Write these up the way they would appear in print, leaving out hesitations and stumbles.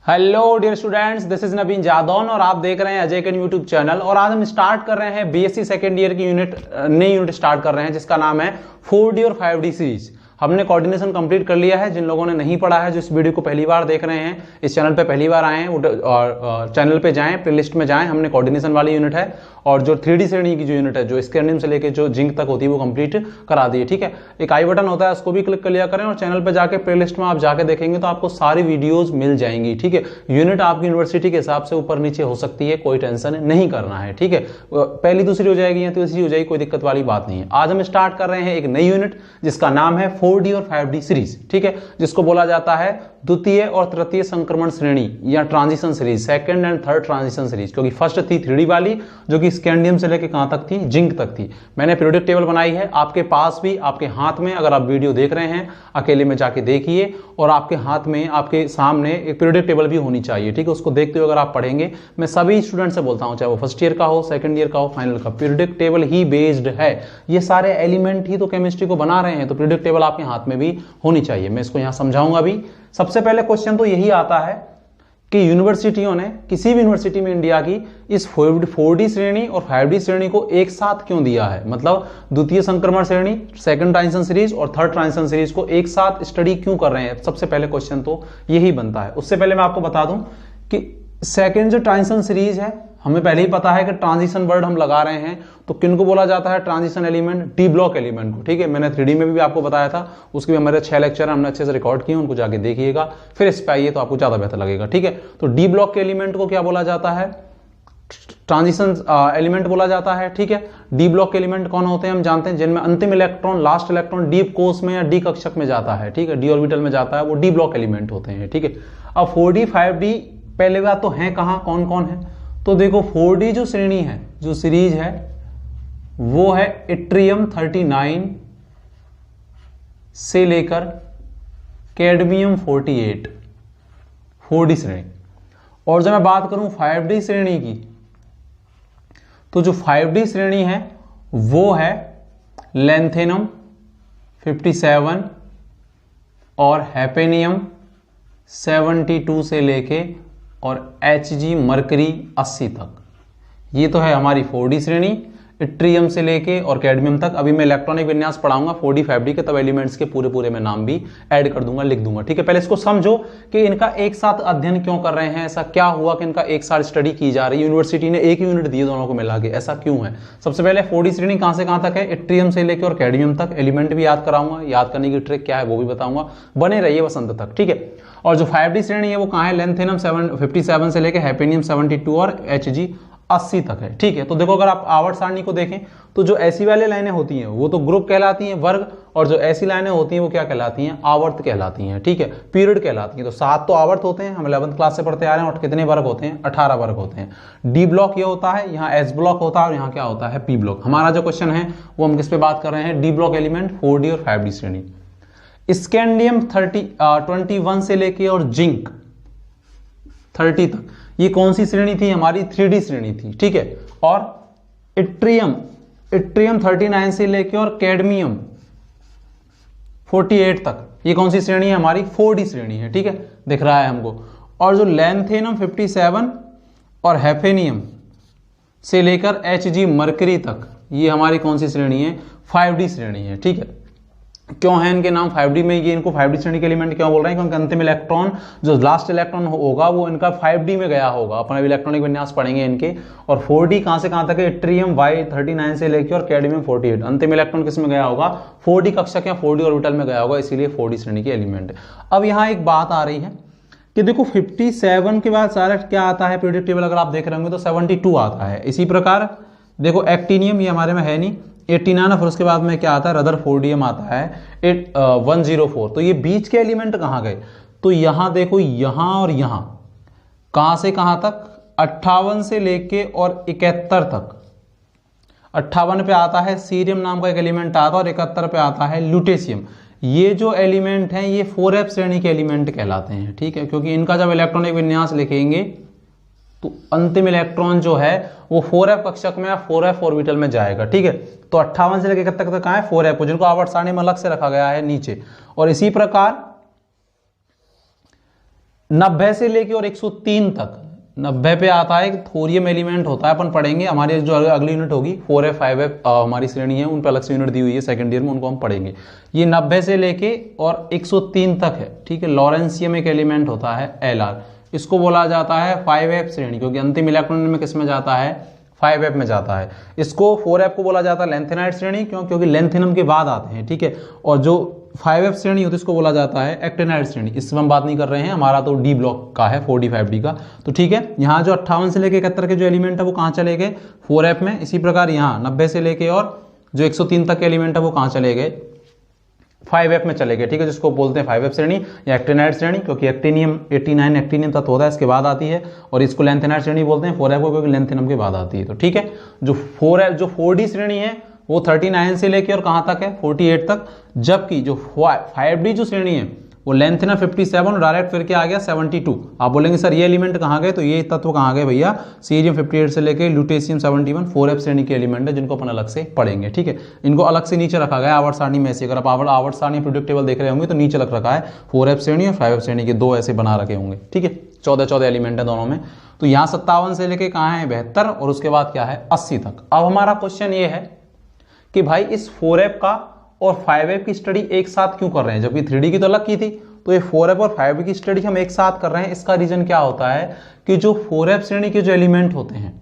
Hello dear students, this is Naveen Jadaun और आप देख रहे हैं अजय कैन यूट्यूब चैनल। और आज हम स्टार्ट कर रहे हैं बीएससी सेकेंड ईयर की नई यूनिट स्टार्ट कर रहे हैं जिसका नाम है 4D और 5D सीरीज। हमने कोऑर्डिनेशन कंप्लीट कर लिया है। जिन लोगों ने नहीं पढ़ा है, जो इस वीडियो को पहली बार देख रहे हैं, इस चैनल पे पहली बार आए हैं और चैनल पे जाएं, प्लेलिस्ट में जाएं। हमने कोऑर्डिनेशन वाली यूनिट है और जो 3D श्रेणी की जो यूनिट है, जो स्कैंडियम से लेके जो जिंक तक होती है, वो कंप्लीट करा दी है। ठीक है, एक आई बटन होता है, उसको भी क्लिक कर लिया करें और चैनल पे जाके प्लेलिस्ट में आप जाके देखेंगे तो आपको सारी वीडियोज मिल जाएंगी। ठीक है, यूनिट आपकी यूनिवर्सिटी के हिसाब से ऊपर नीचे हो सकती है, कोई टेंशन नहीं करना है। ठीक है, पहली दूसरी हो जाएगी या तीसरी हो जाएगी, कोई दिक्कत वाली बात नहीं है। आज हम स्टार्ट कर रहे हैं एक नई यूनिट जिसका नाम है 4D और 5D सीरीज। ठीक है, जिसको बोला जाता है द्वितीय और तृतीय संक्रमण श्रेणी या transition series, second and third transition series. क्योंकि फर्स्ट थी 3D वाली जो कि स्कैंडियम से लेके कहां तक थी, जिंक तक थी। मैंने पीरियोडिक टेबल बनाई है आपके पास भी, आपके हाथ में। अगर आप वीडियो देख रहे हैं अकेले में जाके देखिए, और आपके हाथ में, आपके सामने एक पीरियोडिक टेबल भी होनी चाहिए। ठीक है, उसको देखते हुए अगर आप पढ़ेंगे, मैं सभी स्टूडेंट से बोलता हूं, चाहे वो फर्स्ट ईयर का हो, सेकंड ईयर का हो, फाइनल का, पीरियोडिक टेबल ही बेस्ड है। ये सारे एलिमेंट ही तो केमिस्ट्री को बना रहे हैं, तो पीरियोडिक टेबल आपके हाथ में भी होनी चाहिए। मैं इसको यहां समझाऊंगा भी। सबसे पहले क्वेश्चन तो यही आता है कि यूनिवर्सिटियों ने, किसी भी यूनिवर्सिटी में इंडिया की, इस 4D श्रेणी और 5D श्रेणी को एक साथ क्यों दिया है। मतलब द्वितीय संक्रमण श्रेणी, सेकंड ट्रांजिशन सीरीज और थर्ड ट्रांजिशन सीरीज को एक साथ स्टडी क्यों कर रहे हैं। सबसे पहले क्वेश्चन तो यही बनता है। उससे पहले मैं आपको बता दूं कि सेकंड जो ट्रांजिशन सीरीज है, हमें पहले ही पता है कि ट्रांजिशन वर्ड हम लगा रहे हैं तो किनको बोला जाता है, transition element, D block element को। ठीक है, मैंने 3D में भी आपको बताया था, उसके भी हमारे 6 लेक्चर हमने अच्छे से रिकॉर्ड किए, उनको जाके देखिएगा, फिर इस पे आइए तो आपको ज्यादा बेहतर लगेगा। ठीक है, तो डी ब्लॉक के एलिमेंट को क्या बोला जाता है, ट्रांजिशन एलिमेंट बोला जाता है। ठीक है, डी ब्लॉक के एलिमेंट कौन होते हैं हम जानते हैं, जिनमें अंतिम इलेक्ट्रॉन, लास्ट इलेक्ट्रॉन डी कोष में या डी कक्षक में जाता है। ठीक है, डी ऑर्बिटल में जाता है, वो डी ब्लॉक एलिमेंट होते हैं। ठीक है, अब 4D 5D पहले बात तो है कहां, कौन कौन है, तो देखो 4D जो श्रेणी है, जो सीरीज है, वो है इट्रियम 39 से लेकर कैडमियम 48, 4D श्रेणी। और जब मैं बात करूं 5D श्रेणी की, तो जो 5D श्रेणी है वो है लैंथेनम 57 और हैपेनियम 72 से लेके और Hg मरकरी 80 तक। ये तो है हमारी 4D श्रेणी, इट्रियम से लेके और कैडमियम तक। अभी मैं इलेक्ट्रॉनिक विन्यास पढ़ाऊंगा 4D 5D के, तब एलिमेंट्स के पूरे पूरे मैं नाम भी ऐड कर दूंगा, लिख दूंगा। ठीक है, पहले इसको समझो कि इनका एक साथ अध्ययन क्यों कर रहे हैं, ऐसा क्या हुआ कि इनका एक साथ स्टडी की जा रही है। यूनिवर्सिटी ने एक यूनिट दी दोनों को मिला के, ऐसा क्यों है। सबसे पहले 4D श्रेणी कहां से कहां तक है, इट्रियम से लेकर और कैडमियम तक। एलिमेंट भी याद कराऊंगा, याद करने की ट्रिक क्या है वो भी बताऊंगा, बने रहिए बस अंत तक। ठीक है, और जो 5D श्रेणी है वो कहां है, लैंथेनम 57 से लेकर हैपेनियम 72 और Hg 80 तक है। ठीक है, तो देखो अगर आप आवर्त सारणी को देखें तो जो ऐसी वाली लाइनें होती हैं वो तो ग्रुप कहलाती हैं, वर्ग, और जो ऐसी लाइनें होती हैं वो क्या कहलाती हैं, आवर्त कहलाती हैं। ठीक है, पीरियड कहलाती हैं। तो 7 तो आवर्त होते हैं, हम 11th क्लास से पढ़ते आ रहे हैं। और कितने वर्ग होते हैं, 18 वर्ग होते हैं। डी ब्लॉक ये होता है, यहाँ एस ब्लॉक होता है और यहाँ क्या होता है, पी ब्लॉक। हमारा जो क्वेश्चन है वो हम किस पे बात कर रहे हैं, डी ब्लॉक एलिमेंट 4D और 5D श्रेणी। स्कैंडियम 21 से लेके और जिंक 30 तक, ये कौन सी श्रेणी थी, हमारी 3D श्रेणी थी। ठीक है, और इट्रियम 39 से लेके और कैडमियम 48 तक, ये कौन सी श्रेणी है, हमारी 4D श्रेणी है। ठीक है, दिख रहा है हमको। और जो लैंथेनम 57 और हैफेनियम से लेकर Hg मरकरी तक, ये हमारी कौन सी श्रेणी है, 5D श्रेणी है। ठीक है, क्यों है इनके नाम 5D में, ये इनको 5D श्रेणी के एलिमेंट क्यों बोल रहे हैं, क्योंकि अंतिम इलेक्ट्रॉन, जो लास्ट इलेक्ट्रॉन होगा वो इनका 5D में गया होगा। अपन अभी इलेक्ट्रॉनिक विन्यास पढ़ेंगे इनके। और 4D कहां से कहां तक है, इट्रियम Y39 से लेकर और कैडमियम 48, अंतिम इलेक्ट्रॉन किस में गया होगा, 4D कक्षक या 4D ऑर्बिटल में गया होगा, इसीलिए 4D श्रेणी के एलिमेंट है। अब यहाँ एक बात आ रही है कि देखो 57 के बाद सारा क्या आता है, पीरियोडिक टेबल अगर आप देख रहे होंगे तो 72 आता है। इसी प्रकार देखो एक्टिनियम, ये हमारे में है नहीं, 89, और उसके बाद में क्या आता है, रदरफोर्डियम आता है 104। तो ये बीच के एलिमेंट कहां गए, तो यहां देखो, यहां और यहां, कहां से कहां तक, 58 से लेके और 71 तक। 58 पे आता है सीरियम नाम का एक एलिमेंट आता है और 71 पे आता है ल्यूटेशियम। ये जो एलिमेंट हैं ये 4f श्रेणी के एलिमेंट कहलाते हैं। ठीक है, क्योंकि इनका जब इलेक्ट्रॉनिक विन्यास लिखेंगे तो अंतिम इलेक्ट्रॉन जो है वो 4f कक्षक में या 4f ऑर्बिटल में जाएगा। ठीक है, तो 58 से लेकर 71 तक कहां है, 4f, जिनको आवर्त सारणी में अलग से रखा गया है नीचे। और इसी प्रकार 90 से लेके और 103 तक, 90 पे आता है थोरियम एलिमेंट होता है, अपन पढ़ेंगे, हमारी जो अगली यूनिट होगी 4F 5F हमारी श्रेणी है, उन पर अलग से यूनिट दी हुई है सेकंड ईयर में, उनको हम पढ़ेंगे। ये 90 से लेके और 103 तक है, ठीक है। लॉरेंशियम एक एलिमेंट होता है Lr, इसको बोला जाता है 5F श्रेणी, क्योंकि अंतिम इलेक्ट्रॉन में किस में जाता है, 5F में जाता है। इसको 4F को बोला जाता है लेंथेनाइड श्रेणी, क्यों, क्योंकि लेंथेनम के बाद आते हैं, ठीक है। और जो 5F श्रेणी होती है इसको बोला जाता है एक्टिनाइड श्रेणी। इसमें हम बात नहीं कर रहे हैं, हमारा तो डी ब्लॉक का है 4D 5D का, तो ठीक है। यहाँ जो 58 से लेके 71 के जो एलिमेंट है वो कहाँ चले गए, 4F में। इसी प्रकार यहाँ 90 से लेके और जो 103 तक के एलिमेंट है वो कहाँ चले गए, 5F में चले गए, ठीक है, जिसको बोलते हैं 5F श्रेणी या एक्टिनाइड श्रेणी, क्योंकि एक्टिनियम 89 एक्टिनियम तत्व होता है, इसके बाद आती है। और इसको लेंथेनाइड श्रेणी बोलते हैं 4F को, क्योंकि लेंथेनम के बाद आती है, तो ठीक है। जो 4D श्रेणी है वो 39 से लेके और कहाँ तक है, 48 तक। जबकि जो 5D जो श्रेणी है वो लेंथेना 57 और डायरेक्ट फिर के आ गया 72। आप बोलेंगे सर ये एलिमेंट कहाँ गए, तो ये तत्व कहाँ गए भैया, सीरियम 58 से लेके ल्यूटेशियम 71, 4F श्रेणी के एलिमेंट है, जिनको अपन अलग से पढ़ेंगे, ठीक है। इनको अलग से नीचे रखा गया आवर्त सारणी में से। अगर आप आवर्त सारणी प्रोडक्ट टेबल देख रहे होंगे तो नीचे लग रखा है 4F श्रेणी और 5F श्रेणी के दो ऐसे बना रखे होंगे, ठीक है। 14 एलिमेंट है दोनों में। तो यहाँ 57 से लेके कहाँ है, 72, और उसके बाद क्या है, 80 तक। अब हमारा क्वेश्चन ये है कि भाई इस 4F का और 5F की स्टडी एक साथ क्यों कर रहे हैं, जबकि 3D की तो अलग की थी, तो ये 4F और 5F की स्टडी हम एक साथ कर रहे हैं। इसका रीजन क्या होता है कि जो 4F श्रेणी के जो एलिमेंट होते हैं,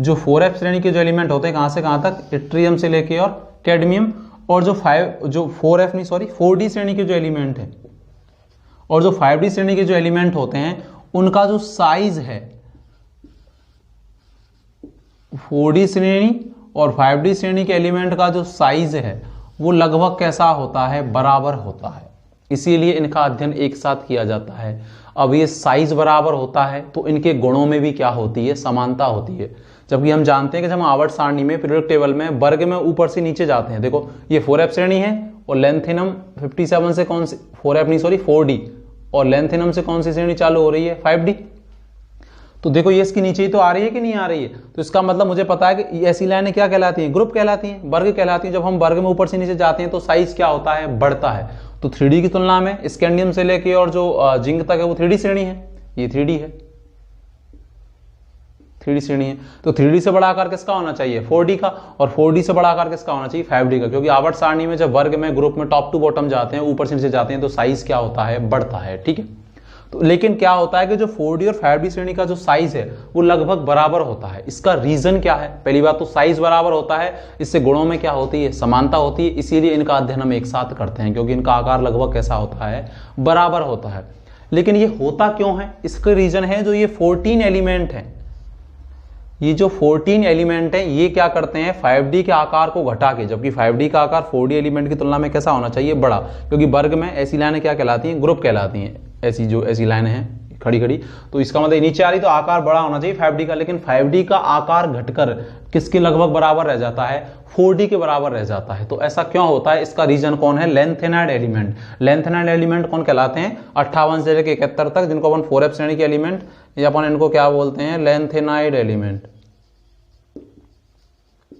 जो 4F श्रेणी के जो एलिमेंट होते हैं कहां से कहां तक, इट्रियम से लेके और कैडमियम, और जो 4D श्रेणी के जो एलिमेंट है और जो 5D श्रेणी के जो एलिमेंट होते हैं उनका जो साइज है, 4D श्रेणी और 5D श्रेणी के एलिमेंट का जो साइज है वो लगभग कैसा होता है, बराबर होता है। इसीलिए इनका अध्ययन एक साथ किया जाता है। अब ये साइज बराबर होता है तो इनके गुणों में भी क्या होती है, समानता होती है। जबकि हम जानते हैं कि जब हम आवर्त सारणी में पीरियोडिक टेबल में वर्ग में ऊपर से नीचे जाते हैं, देखो ये 4F श्रेणी है और लेंथेनम 57 से कौन सी 4D, और लेंथेनम से कौन सी श्रेणी चालू हो रही है, 5D। तो देखो ये इसके नीचे ही तो आ रही है कि नहीं आ रही है, तो इसका मतलब मुझे पता है कि ऐसी लाइनें क्या कहलाती हैं, ग्रुप कहलाती हैं, वर्ग कहलाती हैं। जब हम वर्ग में ऊपर से नीचे जाते हैं तो साइज क्या होता है, बढ़ता है। तो 3D की तुलना में स्कैंडियम से लेके और जो जिंक तक है वो 3D श्रेणी है, ये 3D है, 3D श्रेणी है। तो 3D से बड़ा आकार किसका होना चाहिए, 4D का, और 4D से बड़ा आकार किसका होना चाहिए, 5D का, क्योंकि आवर्त सारणी में जब वर्ग में ग्रुप में टॉप टू बॉटम जाते हैं, ऊपर से नीचे जाते हैं, तो साइज क्या होता है, बढ़ता है, ठीक है। तो लेकिन क्या होता है कि जो 4D और 5D श्रेणी का जो साइज है वो लगभग बराबर होता है। इसका रीजन क्या है, पहली बात तो साइज बराबर होता है, इससे गुणों में क्या होती है, समानता होती है। इसीलिए इनका अध्ययन हम एक साथ करते हैं, क्योंकि इनका आकार लगभग कैसा होता है, बराबर होता है। लेकिन ये होता क्यों है, इसका रीजन है जो ये 14 एलिमेंट है, ये जो 14 एलिमेंट हैं ये क्या करते हैं, 5D के आकार को घटा के, जबकि 5D का आकार 4D एलिमेंट की तुलना में कैसा होना चाहिए, बड़ा, क्योंकि वर्ग में ऐसी लाइनें क्या कहलाती हैं, ग्रुप कहलाती हैं। ऐसी लाइनें हैं खड़ी खड़ी, तो इसका मतलब नीचे आ रही तो आकार बड़ा होना चाहिए 5D का, लेकिन 5D का आकार घटकर किसके लगभग बराबर रह जाता है, 4D के बराबर रह जाता है। तो ऐसा क्यों होता है, इसका रीजन कौन है, लेंथेनाइड एलिमेंट। लेंथेनाइड एलिमेंट कौन कहलाते हैं, 58 से लेकर 71 तक, जिनको अपन 4F श्रेणी के एलिमेंट या अपन इनको क्या बोलते हैं, लेंथेनाइड एलिमेंट,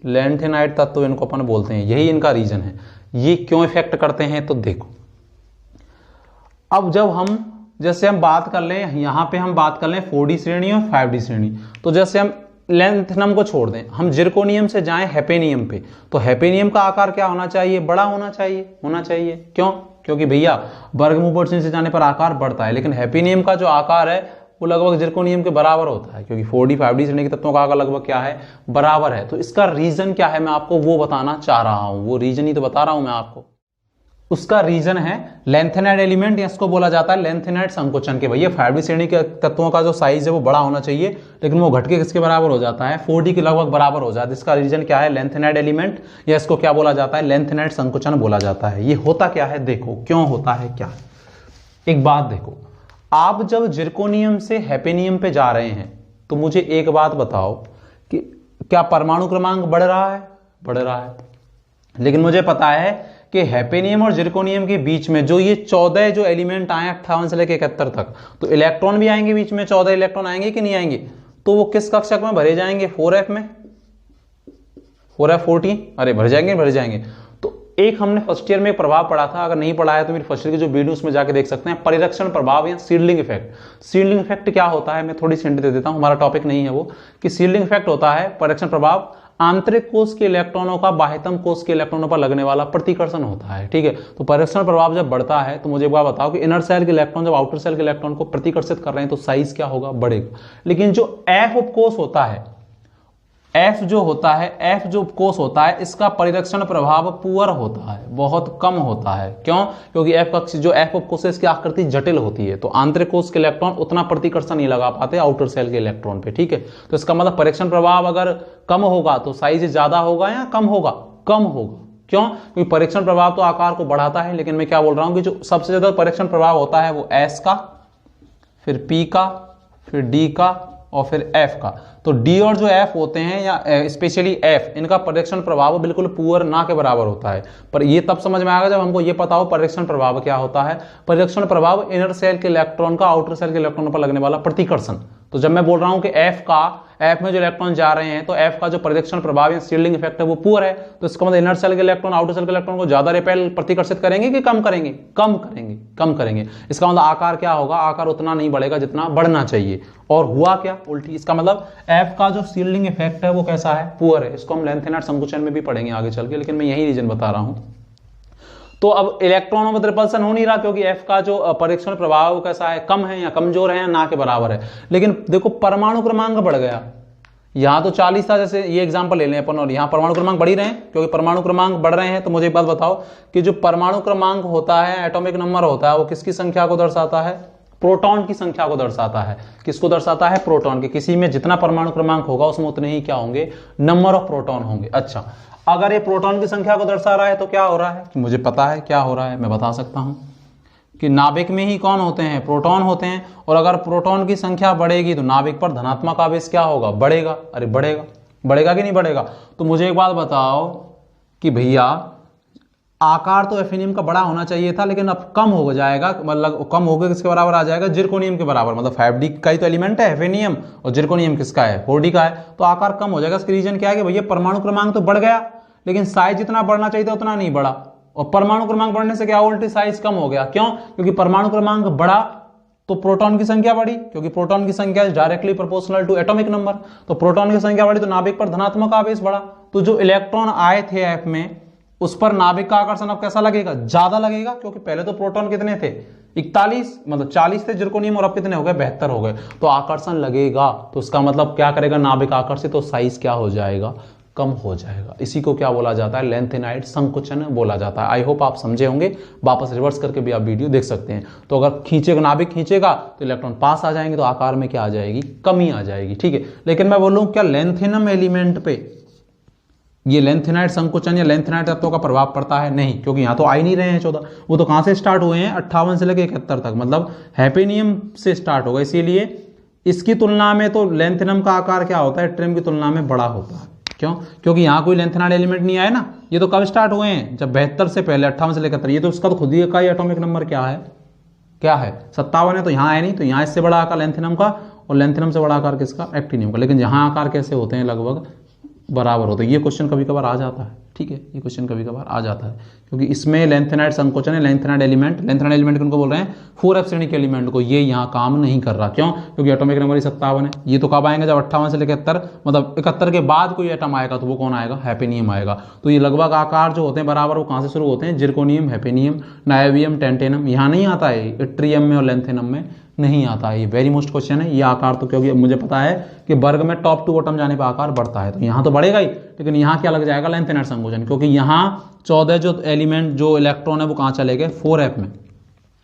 लेंथेनाइड तत्व इनको अपन बोलते हैं। यही इनका रीजन है। ये क्यों इफेक्ट करते हैं, तो देखो अब जब हम जैसे हम बात कर लें, यहां पे हम बात कर लें 4D श्रेणी और 5D श्रेणी, तो जैसे हम लेंथेनम को छोड़ दें, हम जिरकोनियम से जाएं हैपेनियम पे, तो हैपेनियम का आकार क्या होना चाहिए, बड़ा होना चाहिए। क्यों, क्योंकि भैया वर्ग में ऊपर से जाने पर आकार बढ़ता है, लेकिन हैपेनियम का जो आकार है वो लगभग जिरकोनियम के बराबर होता है, क्योंकि 4D 5D श्रेणी के तत्वों का आकार लगभग क्या है, बराबर है। तो इसका रीजन क्या है, मैं आपको वो बताना चाह रहा हूं, वो रीजन ही तो बता रहा हूं मैं आपको। उसका रीजन है लेंथेनाइड एलिमेंट, या इसको बोला जाता है लेंथेनाइड संकोचन के। भैया 5D श्रेणी के तत्वों का जो साइज है वो बड़ा होना चाहिए, लेकिन वो घटके किसके बराबर हो जाता है, 4D के लगभग बराबर हो जाता है। इसका रीजन क्या है, लेंथेनाइड एलिमेंट, या इसको क्या बोला जाता है, लेंथेनाइड संकोचन बोला जाता है। ये होता क्या है, देखो क्यों होता है क्या। एक बात देखो, आप जब जिरकोनियम से हैपेनियम पे जा रहे हैं तो मुझे एक बात बताओ कि क्या परमाणु क्रमांक बढ़ रहा है, लेकिन मुझे पता है कि हैपेनियम और जिरकोनियम के बीच में जो ये 14 जो एलिमेंट आए 58 से लेकर 71 तक, तो इलेक्ट्रॉन भी आएंगे बीच में, 14 इलेक्ट्रॉन आएंगे कि नहीं आएंगे, तो वो किस कक्षक में भरे जाएंगे, 4F में, 4F 14, अरे भर जाएंगे। तो एक हमने फर्स्ट ईयर में एक प्रभाव पढ़ा था, अगर नहीं पढ़ा है तो मेरी फर्स्ट ईयर की जो वीडियो उसमें जाके देख सकते हैं, परिरक्षण प्रभाव या सील्डिंग इफेक्ट। सील्डिंग इफेक्ट क्या होता है, मैं थोड़ी सी हिंट दे देता हूं, हमारा टॉपिक नहीं है वो, कि सील्डिंग इफेक्ट होता है परिरक्षण प्रभाव, आंतरिक कोश के इलेक्ट्रॉनों का बाह्यतम कोश के इलेक्ट्रॉनों पर लगने वाला प्रतिकर्षण होता है। ठीक है, तो परिरक्षण प्रभाव जब बढ़ता है तो मुझे एक बात बताओ कि इनर सेल के इलेक्ट्रॉन जब आउटर सेल के इलेक्ट्रॉन को प्रतिकर्षित कर रहे हैं तो साइज क्या होगा, बढ़ेगा। लेकिन जो एफ उपकोष होता है, एफ जो होता है, एफ जो कोष होता है, इसका परिरक्षण प्रभाव पुअर होता है, बहुत कम होता है। क्यों? क्योंकि एफ का जो एफ उपकोष है इसकी आकृति जटिल होती है, तो आंतरिक कोष के इलेक्ट्रॉन उतना प्रतिकर्षण नहीं लगा पाते आउटर सेल के इलेक्ट्रॉन पे। ठीक है, तो इसका मतलब परिरक्षण प्रभाव अगर कम होगा तो साइज ज्यादा होगा या कम होगा, कम होगा। क्यों? क्योंकि परिरक्षण प्रभाव तो आकार को बढ़ाता है, लेकिन मैं क्या बोल रहा हूं कि जो सबसे ज्यादा परिरक्षण प्रभाव होता है वो एस का, फिर पी का, फिर डी का और फिर एफ का। तो डी और जो एफ होते हैं या स्पेशली एफ, इनका परिरक्षण प्रभाव बिल्कुल पुअर ना के बराबर होता है। पर ये तब समझ में आएगा जब हमको ये पता हो परिरक्षण प्रभाव क्या होता है। परिरक्षण प्रभाव इनर सेल के इलेक्ट्रॉन का आउटर सेल के इलेक्ट्रॉन पर लगने वाला प्रतिकर्षण। तो जब मैं बोल रहा हूं कि एफ में जो इलेक्ट्रॉन जा रहे हैं तो एफ का जो परिरक्षण प्रभाव या शील्डिंग इफेक्ट है वो पुअर है, तो इसका मतलब इनर सेल के इलेक्ट्रॉन आउटर सेल के इलेक्ट्रॉन को ज्यादा रिपेल प्रतिकर्षित करेंगे कि कम करेंगे, कम करेंगे, कम करेंगे। इसका मतलब आकार क्या होगा, आकार उतना नहीं बढ़ेगा जितना बढ़ना चाहिए। और हुआ क्या, उल्टी। इसका मतलब एफ का जो शील्डिंग इफेक्ट है वो कैसा है, पुअर है। इसको हम लेंथेनाइड संकुचन में भी पढ़ेंगे आगे चल के, लेकिन मैं यही रीजन बता रहा हूं। तो अब इलेक्ट्रॉनों में रिपल्सन हो नहीं रहा क्योंकि एफ का जो परिरक्षण प्रभाव कैसा है, कम है या कमजोर है या ना के बराबर है। लेकिन देखो परमाणु क्रमांक बढ़ गया, यहां तो 40 था, जैसे ये एग्जांपल ले लें अपन, और यहां परमाणु क्रमांक बढ़ ही रहे हैं। क्योंकि परमाणु क्रमांक बढ़ रहे हैं तो मुझे एक बात बताओ कि जो परमाणु क्रमांक होता है, एटॉमिक नंबर होता है, वो किसकी संख्या को दर्शाता है, प्रोटॉन की संख्या को दर्शाता है। किसको दर्शाता है, प्रोटॉन के। किसी में जितना परमाणु क्रमांक होगा उसमें उतने ही क्या होंगे, नंबर ऑफ प्रोटॉन होंगे। अच्छा, अगर ये प्रोटॉन की संख्या को दर्शा रहा है तो क्या हो रहा है कि मुझे पता है क्या हो रहा है, मैं बता सकता हूं कि नाभिक में ही कौन होते हैं, प्रोटॉन होते हैं। और अगर प्रोटॉन की संख्या बढ़ेगी तो नाभिक पर धनात्मक आवेश क्या होगा, बढ़ेगा। अरे बढ़ेगा, बढ़ेगा कि नहीं बढ़ेगा। तो मुझे एक बात बताओ कि भैया आकार तो एफिनियम का बड़ा होना चाहिए था, लेकिन अब कम हो जाएगा, मतलब कम हो गया, किसके बराबर आ जाएगा, जिरकोनियम के बराबर। मतलब 5D का ही तो एलिमेंट है एफिनियम, और जिरकोनियम किसका है, 4D का है, तो आकार कम हो जाएगा। इसका रीजन क्या है कि भैया परमाणु क्रमांक तो बढ़ गया लेकिन साइज जितना बढ़ना चाहिए था उतना नहीं बढ़ा, और परमाणु क्रमांक बढ़ने से क्या उल्टी साइज कम हो गया। क्यों? क्योंकि परमाणु क्रमांक बढ़ा तो प्रोटॉन की संख्या बढ़ी, क्योंकि प्रोटॉन की संख्या is directly proportional to atomic number. तो प्रोटॉन की संख्या बढ़ी तो नाभिक पर धनात्मक आवेश बढ़ा, तो जो इलेक्ट्रॉन आए थे एफ में उस पर नाभिक का आकर्षण अब कैसा लगेगा, ज्यादा लगेगा। क्योंकि पहले तो प्रोटॉन कितने थे, 41, मतलब 40 थे जिरकोनियम, और अब कितने हो गए, 72 हो गए, तो आकर्षण लगेगा। तो इसका मतलब क्या करेगा, नाभिक आकर्षित, तो साइज क्या हो जाएगा, कम हो जाएगा। इसी को क्या बोला जाता है, लेंथेनाइड संकुचन बोला जाता है। आई होप आप समझे होंगे, वापस रिवर्स करके भी आप वीडियो देख सकते हैं। तो अगर खींचेगा, नाभिक खींचेगा तो इलेक्ट्रॉन पास आ जाएंगे, तो आकार में क्या आ जाएगी, कमी आ जाएगी। ठीक है, लेकिन मैं बोलूं क्या लेंथेनम एलिमेंट पे ये लेंथेनाइड संकुचन या लेंथेनाइड तत्वों का प्रभाव पड़ता है? नहीं, क्योंकि यहाँ तो आ ही नहीं रहे हैं 14, वो तो कहाँ से स्टार्ट हुए हैं, 58 से लेकर 71 तक, मतलब हैपेनियम से स्टार्ट होगा। इसीलिए इसकी तुलना में तो लेंथेनम का आकार क्या होता है, ट्रिम की तुलना में बड़ा होता है। क्यों? क्योंकि यहाँ कोई लेंथेनाइड एलिमेंट नहीं आया ना, ये तो कब स्टार्ट हुए हैं, जब 72 से पहले, 58 से लेकर 71। ये तो उसका तो खुद ही का एटॉमिक नंबर क्या है, 57 है, तो यहाँ आया नहीं, तो यहाँ इससे बड़ा आकार लेंथेनम का, और लेंथेनम से बड़ा आकार किसका, एक्टिनियम का। लेकिन यहाँ आकार कैसे होते हैं, लगभग बराबर होते हैं। ये क्वेश्चन कभी कभार आ जाता है, ठीक है, ये क्वेश्चन कभी कभार आ जाता है, क्योंकि इसमें लेंथेनाइड संकोचन है, लेंथेनाइड एलिमेंट किनको बोल रहे हैं, 4f श्रेणी के एलिमेंट को। ये यहाँ काम नहीं कर रहा, क्यों? क्योंकि एटॉमिक नंबर ही 57 है। ये तो कब आएंगे, जब 58 से लेकर 71, मतलब 71 के बाद कोई एटम आएगा तो वो कौन आएगा, हैपेनियम आएगा। तो ये लगभग आकार जो होते हैं बराबर, वो कहाँ से शुरू होते हैं, जिरकोनियम, हैपेनियम, नायोबियम, टेंटेनम। यहाँ नहीं आता है, इट्रियम में और लेंथेनम में नहीं आता है। ये वेरी मोस्ट क्वेश्चन है। ये आकार तो क्योंकि मुझे पता है कि वर्ग में टॉप टू बॉटम जाने पर आकार बढ़ता है, तो यहाँ तो बढ़ेगा ही, लेकिन यहाँ क्या लग जाएगा, लेंथेनाइड संकोचन, क्योंकि यहाँ 14 जो एलिमेंट जो इलेक्ट्रॉन है वो कहाँ चले गए, 4f में।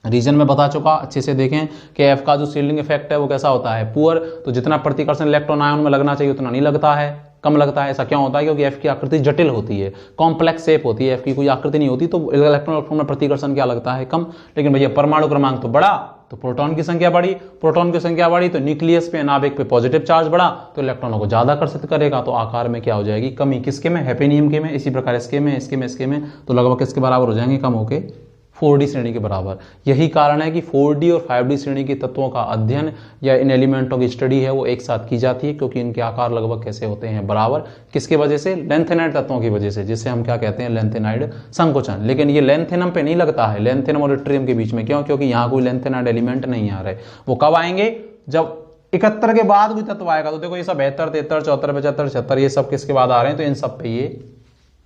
रीजन में बता चुका, अच्छे से देखें कि एफ का जो शील्डिंग इफेक्ट है वो कैसा होता है, पुअर। तो जितना प्रतिकर्षण इलेक्ट्रॉन आयन में लगना चाहिए उतना नहीं लगता है, कम लगता है। ऐसा क्यों होता है, क्योंकि एफ की आकृति जटिल होती है, कॉम्प्लेक्स शेप होती है, एफ की कोई आकृति नहीं होती, तो इलेक्ट्रॉन में प्रतिकर्षण क्या लगता है, कम। लेकिन भैया परमाणु क्रमांक तो बढ़ा तो प्रोटॉन की संख्या बढ़ी, प्रोटॉन की संख्या बढ़ी तो न्यूक्लियस पे, नाभिक पे पॉजिटिव चार्ज बढ़ा, तो इलेक्ट्रॉनों को ज्यादा आकर्षित करेगा, तो आकार में क्या हो जाएगी, कमी। किसके में, हैपेनियम के में। इसी प्रकार इसके में, इसके में, इसके में, तो लगभग किसके बराबर हो जाएंगे, कम होके 4D श्रेणी के बराबर। यही कारण है कि 4D और 5D श्रेणी के तत्वों का अध्ययन या इन एलिमेंटों की स्टडी है वो एक साथ की जाती है, क्योंकि इनके आकार लगभग कैसे होते हैं, बराबर। किसके वजह से? लेंथेनाइड तत्वों की वजह से, जिससे हम क्या कहते हैं, लेंथेनाइड संकोचन। लेकिन ये लेंथेनम पे नहीं लगता है, लेंथेनम और इट्रियम के बीच में। क्यों? क्योंकि यहाँ कोई लेंथेनाइड एलिमेंट नहीं आ रहे। वो कब आएंगे? जब 71 के बाद कोई तत्व आएगा। तो देखो ये सब 72, 73, 74, 75, 76 ये सब किसके बाद आ रहे हैं, तो इन सब पे ये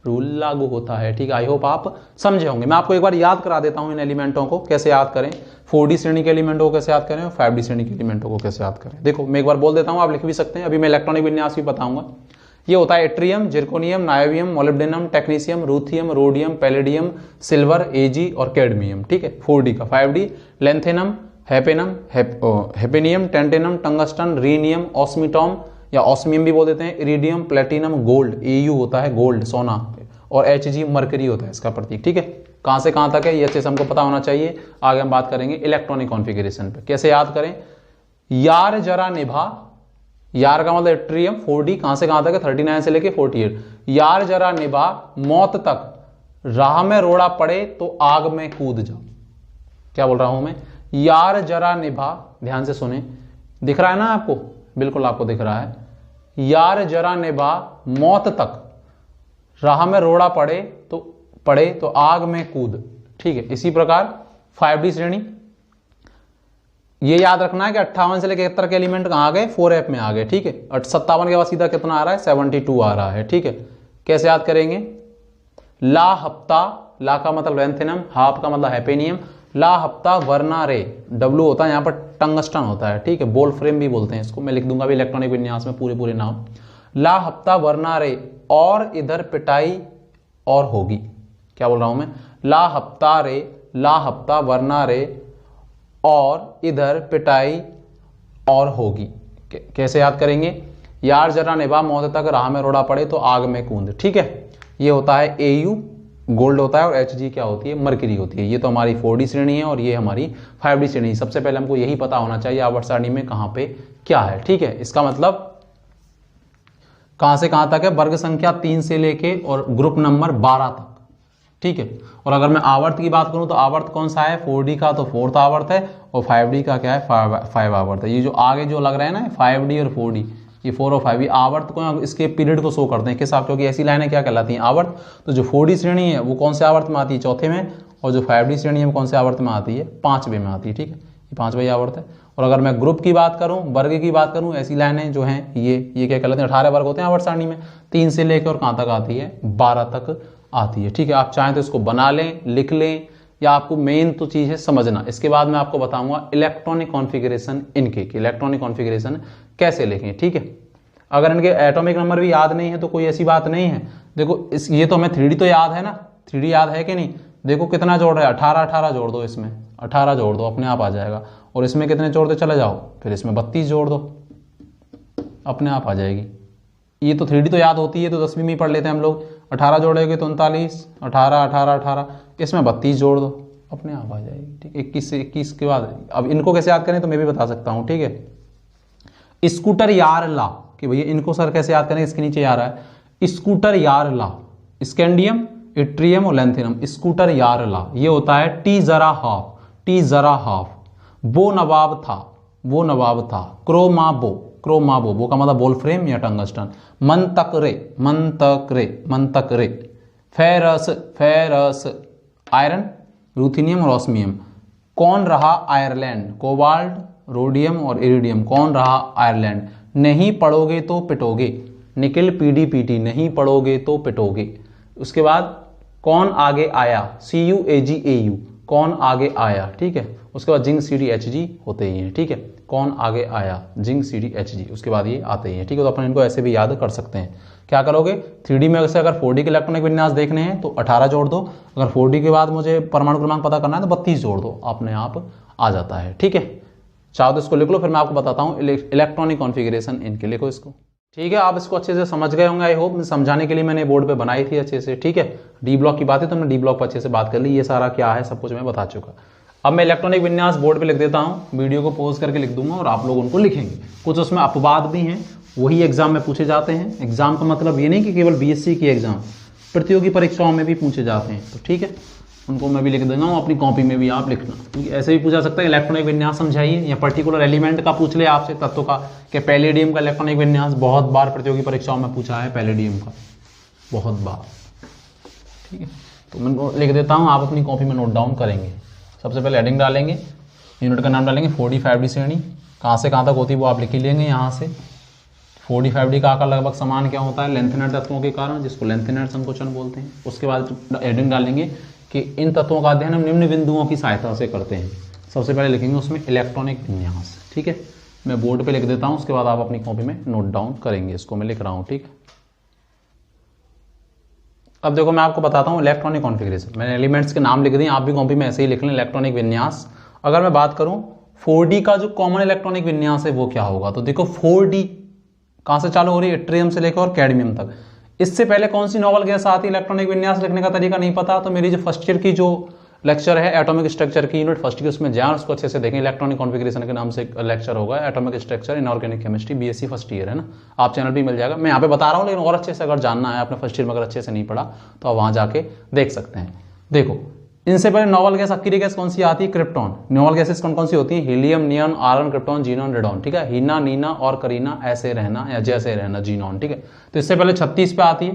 रूल लागू होता है। ठीक है, आई होप आप समझे होंगे। मैं आपको एक बार याद करा देता हूं इन एलिमेंटों को कैसे याद करें, 4D श्रेणी के एलिमेंटों को कैसे याद करें और 5D श्रेणी के एलिमेंटों को कैसे याद करें। देखो मैं एक बार बोल देता हूं, आप लिख भी सकते हैं। अभी मैं इलेक्ट्रॉनिक विन्यास भी बताऊंगा। ये होता है yttrium, zirconium, niobium, molybdenum, technetium, ruthenium, rhodium, palladium, silver, A G और कैडमियम। ठीक है, 4D का। 5D लेंथेनम, हेपेनम, हेपेनियम, टेंटेनम, टंगस्टन, रीनियम, ऑस्मिटॉम या ऑस्मियम भी बोल देते हैं, इरिडियम, प्लेटिनम, गोल्ड, Au होता है गोल्ड, सोना, और Hg मरकरी होता है इसका प्रतीक। ठीक है, कहां से कहां तक है ये अच्छे से हमको पता होना चाहिए। आगे हम बात करेंगे इलेक्ट्रॉनिक कॉन्फ़िगरेशन पे। कैसे याद करें? यार जरा निभा, यार का मतलब एट्रियम, 4D कहां से कहां तक है, 39 से लेके 48। यार जरा निभा मौत तक, राह में रोड़ा पड़े तो आग में कूद जा। क्या बोल रहा हूं मैं? यार जरा निभा, ध्यान से सुने, दिख रहा है ना आपको? बिल्कुल आपको दिख रहा है। यार जरा निभा मौत तक, राह में रोड़ा पड़े तो आग में कूद। ठीक है, इसी प्रकार 5D श्रेणी, ये याद रखना है कि 58 से लेकर 71 के एलिमेंट कहां आ गए, 4F में आ गए। ठीक है, 57 के बाद सीधा कितना आ रहा है, 72 आ रहा है। ठीक है, कैसे याद करेंगे? ला हफ्ता, ला का मतलब लेंथेनम, हाफ का मतलब हेपेनियम, ला हफ्ता वर्ना रे, W होता है यहाँ पर टंगस्टन होता है। ठीक है, बोल फ्रेम भी बोलते हैं इसको, मैं लिख दूंगा भी इलेक्ट्रॉनिक विन्यास में पूरे नाम। ला हफ्ता वर्ना रे और इधर पिटाई और होगी। क्या बोल रहा हूं मैं? ला हफ्ता रे, ला हफ्ता वर्ना रे और इधर पिटाई और होगी। कैसे याद करेंगे? यार जरा निभा मौत तक, राह में रोड़ा पड़े तो आग में कूद। ठीक है, ये होता है Au गोल्ड होता है और Hg क्या होती है, मरकरी होती है। ये तो हमारी 4D श्रेणी है और ये हमारी 5D श्रेणी। सबसे पहले हमको यही पता होना चाहिए आवर्त सारणी में कहां पे क्या है। ठीक है, इसका मतलब कहां से कहां तक है, वर्ग संख्या 3 से लेके और ग्रुप नंबर 12 तक। ठीक है, और अगर मैं आवर्त की बात करूं तो आवर्त कौन सा है, 4D का तो 4th आवर्त है और 5D का क्या है, 5 आवर्त है। ये जो आगे जो लग रहा है ना 5D और 4D, ये 4 और 5 आवर्त को, इसके पीरियड को शो करते हैं किस आप, क्योंकि ऐसी लाइनें क्या कहलाती हैं, आवर्त। तो जो 4D श्रेणी है वो कौन से आवर्त में आती है, 4th में, और जो 5D श्रेणी है वो कौन से आवर्त में आती है, 5वें में आती है। ठीक है, ये 5वां आवर्त है। और अगर मैं ग्रुप की बात करूं, वर्ग की बात करूं, ऐसी लाइनें जो हैं ये क्या कहलाते हैं, 18 वर्ग होते हैं आवर्त सारणी में, 3 से लेकर और कहां तक आती है, 12 तक आती है। ठीक है, आप चाहें तो इसको बना लें, लिख लें, या आपको मेन तो चीज है समझना। इसके बाद मैं आपको बताऊंगा इलेक्ट्रॉनिक कॉन्फ़िगरेशन इनके, इलेक्ट्रॉनिक कॉन्फ़िगरेशन कैसे लिखें। ठीक है, अगर इनके एटॉमिक नंबर भी याद नहीं है तो कोई ऐसी बात नहीं है। देखो ये तो हमें 3D तो याद है ना, 3D याद है कि नहीं? देखो कितना जोड़ रहा है, 18 जोड़ दो, इसमें 18 जोड़ दो, अपने आप आ जाएगा। और इसमें कितने जोड़ते चले जाओ, फिर इसमें 32 जोड़ दो, अपने आप आ जाएगी। ये तो 3D तो याद होती है, तो 10वीं में पढ़ लेते हैं हम लोग। 18 जोड़ेगे तो 39, 18, इसमें 32 जोड़ दो, अपने आप आ जाएगी। ठीक, 21 से 21 के बाद अब इनको कैसे याद करें तो मैं भी बता सकता हूँ। ठीक है, स्कूटर यार ला, कि भैया इनको सर कैसे याद करें, इसके नीचे आ रहा है स्कूटर यार ला, स्कैंडियम, इट्रियम और लेंथेनम, स्कूटर यार ला। ये होता है टी जरा हाफ, वो नवाब था, क्रोमाबो वो का मतलब वोल्फ्रेम या टंगस्टन, मन तक रे, फेरस आयरन, रूथिनियम और ऑस्मियम। कौन रहा आयरलैंड, कोबाल्ट, रोडियम और इरिडियम। कौन रहा आयरलैंड, नहीं पढ़ोगे तो पिटोगे, निकिल PDPT, नहीं पढ़ोगे तो पिटोगे। उसके बाद कौन आगे आया, CuAgAu, कौन आगे आया। ठीक है, उसके बाद जिंक CdHg होते ही हैं। ठीक है, कौन आगे आया, जिंक CdHg, उसके बाद ये आते ही हैं। ठीक है, तो अपन इनको ऐसे भी याद कर सकते हैं। क्या करोगे, 3D में अगर 4D के इलेक्ट्रॉनिक विन्यास देखने हैं तो 18 जोड़ दो, अगर 4D के बाद मुझे परमाणु क्रमांक पता करना है तो 32 जोड़ दो, अपने आप आ जाता है। ठीक है, चाहो तो इसको लिख लो, फिर मैं आपको बताता हूँ इलेक्ट्रॉनिक कॉन्फ़िगरेशन इनके, लिखो इसको। ठीक है, आप इसको अच्छे से समझ गए होंगे, आई होप। समझाने के लिए मैंने बोर्ड पे बनाई थी अच्छे से। ठीक है, डी ब्लॉक की बात है तो मैंने डी ब्लॉक पर अच्छे से बात कर ली, ये सारा क्या है सब कुछ मैं बता चुका। अब मैं इलेक्ट्रॉनिक विन्यास बोर्ड पे लिख देता हूँ, वीडियो को पॉज करके लिख दूंगा और आप लोग उनको लिखेंगे। कुछ उसमें अपवाद भी हैं, वही एग्जाम में पूछे जाते हैं। एग्जाम का मतलब ये नहीं कि केवल BSc की एग्जाम, प्रतियोगी परीक्षाओं में भी पूछे जाते हैं। तो ठीक है, उनको मैं भी लिख दूंगा, अपनी कॉपी में भी आप लिखना, क्योंकि ऐसे भी पूछा सकता है इलेक्ट्रॉनिक विन्यास समझाइए, या पर्टिकुलर एलिमेंट का पूछ ले आपसे तत्व का, कि पैलेडियम का इलेक्ट्रॉनिक विन्यास बहुत बार प्रतियोगी परीक्षाओं में पूछा है, पैलेडियम का बहुत बार। ठीक है, तो मैं लिख देता हूँ, आप अपनी कॉपी में नोट डाउन करेंगे। सबसे पहले हेडिंग डालेंगे, यूनिट का नाम डालेंगे 4D-5D श्रेणी, कहाँ से कहाँ तक होती है वो आप लिख ही लेंगे यहाँ से। 4D-5D का आकार लगभग समान क्या होता है, लेंथेनर तत्वों के कारण, जिसको लेंथेनर संकोचन बोलते हैं। उसके बाद हेडिंग डालेंगे कि इन तत्वों का अध्ययन हम निम्न बिंदुओं की सहायता से करते हैं। सबसे पहले लिखेंगे उसमें इलेक्ट्रॉनिक विन्यास। ठीक है, मैं बोर्ड पे लिख देता हूँ, उसके बाद आप अपनी कॉपी में नोट डाउन करेंगे। इसको मैं लिख रहा हूँ। ठीक है, अब देखो मैं आपको बताता हूँ इलेक्ट्रॉनिक कॉन्फ़िगरेशन। मैंने एलिमेंट्स के नाम लिख दिए, आप भी कॉपी में ऐसे ही लिख लें, इलेक्ट्रॉनिक विन्यास। अगर मैं बात करूँ 4D का जो कॉमन इलेक्ट्रॉनिक विन्यास है वो क्या होगा, तो देखो 4D कहाँ से चालू हो रही है, इट्रियम से लेकर और कैडमियम तक। इससे पहले कौन सी नॉवल गैस आती है, इलेक्ट्रॉनिक विन्यास लिखने का तरीका नहीं पता, तो मेरी जो फर्स्ट ईयर की जो लेक्चर है एटॉमिक स्ट्रक्चर की यूनिट फर्स्ट की, उसमें जाएं, उसको अच्छे से देखें। इलेक्ट्रॉनिक कॉन्फ़िगरेशन के नाम से एक लेक्चर होगा, atomic structure inorganic chemistry, BSc first year है ना, आप चैनल भी मिल जाएगा। मैं यहाँ पे बता रहा हूँ, लेकिन और अच्छे से अगर जानना है, आपने फर्स्ट ईयर में अगर अच्छे से नहीं पढ़ा तो आप वहाँ जाके देख सकते हैं। देखो इनसे पहले नॉवल गैस, अक्रिय गैस कौन सी आती है, क्रिप्टॉन। नॉवल गैसेस कौन कौन सी होती है, helium, neon, argon, krypton, xenon, radon. ठीक है, हीना, नीना और करीना, ऐसे रहना या जैसे रहना, जीनॉन। ठीक है, तो इससे पहले 36 पे आती है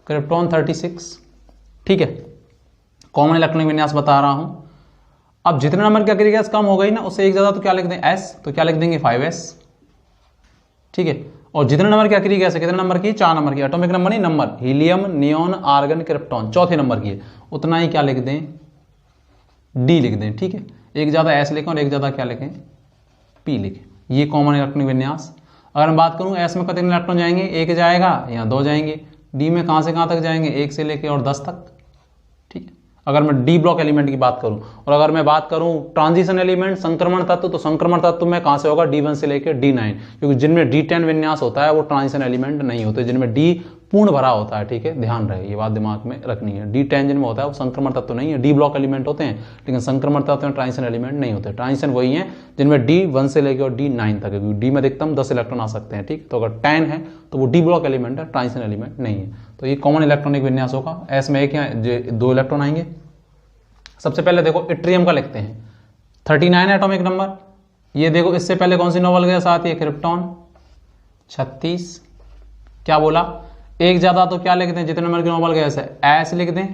क्रिप्टॉन 36। ठीक है, कॉमन इलेक्ट्रॉनिक विन्यास बता रहा हूं। अब जितने नंबर की अक्रिय गैस कम हो गई ना, उससे एक ज्यादा, तो क्या लिख दें S, तो क्या लिख देंगे 5S। ठीक है, और जितने नंबर की अक्रिय गैस है, कितने नंबर की, 4 नंबर की, एटॉमिक नंबर नहीं number, helium, neon, argon, krypton चौथे नंबर की है, उतना ही क्या लिख दें, D लिख दें। ठीक है, एक ज्यादा S लिखें और एक ज्यादा क्या लिखें, P लिखें। ये कॉमन इलेक्ट्रॉनिक विन्यास। अगर मैं बात करूं S में कितने इलेक्ट्रॉन जाएंगे, 1 जाएगा या 2 जाएंगे। D में कहां से कहां तक जाएंगे, 1 से लेके और 10 तक। ठीक है, अगर मैं डी ब्लॉक एलिमेंट की बात करूं, और अगर मैं बात करूं ट्रांजिशन एलिमेंट, संक्रमण तत्व, तो संक्रमण तत्व में कहां से होगा, D1 से लेकर D9, क्योंकि जिनमें D10 विन्यास होता है वो ट्रांजिशन एलिमेंट नहीं होते, जिनमें D पूर्ण भरा होता है। ठीक है, ध्यान रहे, ये बात दिमाग में रखनी है। D10 जिनमें होता है वो संक्रमण तत्व नहीं है, डी ब्लॉक एलिमेंट होते हैं, लेकिन संक्रमण तत्व में ट्रांजिशन एलिमेंट नहीं होते। ट्रांजिशन वही है जिनमें D1 से लेकर और D9 तक है, क्योंकि D में अधिकतम 10 इलेक्ट्रॉन आ सकते हैं। ठीक, तो अगर 10 है तो वो डी ब्लॉक एलिमेंट है, ट्रांजिशन एलिमेंट नहीं है। तो ये कॉमन इलेक्ट्रॉनिक विन्यास होगा। S में एक या 2 इलेक्ट्रॉन आएंगे। सबसे पहले देखो इट्रियम का लिखते हैं, 39 एटॉमिक नंबर। ये देखो इससे पहले कौन सी नॉवल गैस आती है, क्रिप्टॉन 36। क्या बोला, एक ज्यादा, तो क्या लिख दें, जितने नंबर की नॉवल गैस है S लिख दें।